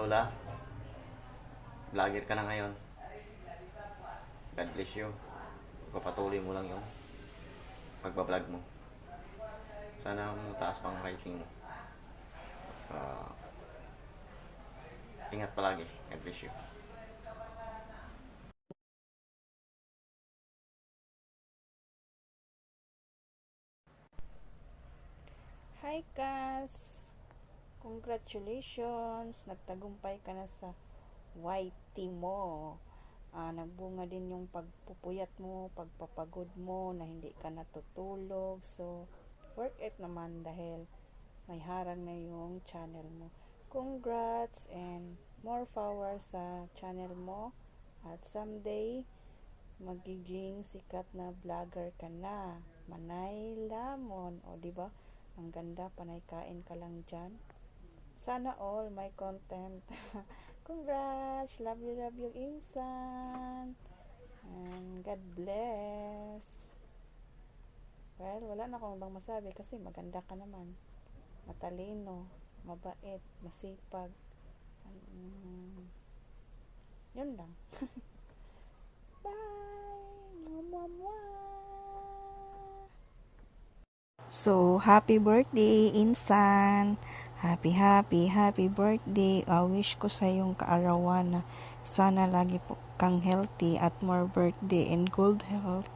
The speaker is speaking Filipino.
Lola. Vlogger ka na ngayon. God bless you. Papatuloy mo lang yung pagbablog mo. Sana mataas pang rating mo. Ingat palagi. God bless you. Hi Kas! Congratulations! Nagtagumpay ka na sa YT mo. Nagbunga din yung pagpupuyat mo, pagpapagod mo, na hindi ka natutulog. So, work it naman dahil may harang na yung channel mo. Congrats and more power sa channel mo. At someday, magiging sikat na vlogger ka na. Manay lamon. O, diba? Ang ganda, panay kain ka lang dyan. Sana all may content. Congrats! Love you, Insan. And God bless. Well, wala na akong bang masabi kasi maganda ka naman. Matalino, mabait, masipag. Yun lang. Bye! Mwah! So, happy birthday, Insan! Happy birthday! Wish ko sa iyong kaarawan na sana lagi po kang healthy at more birthday and good health.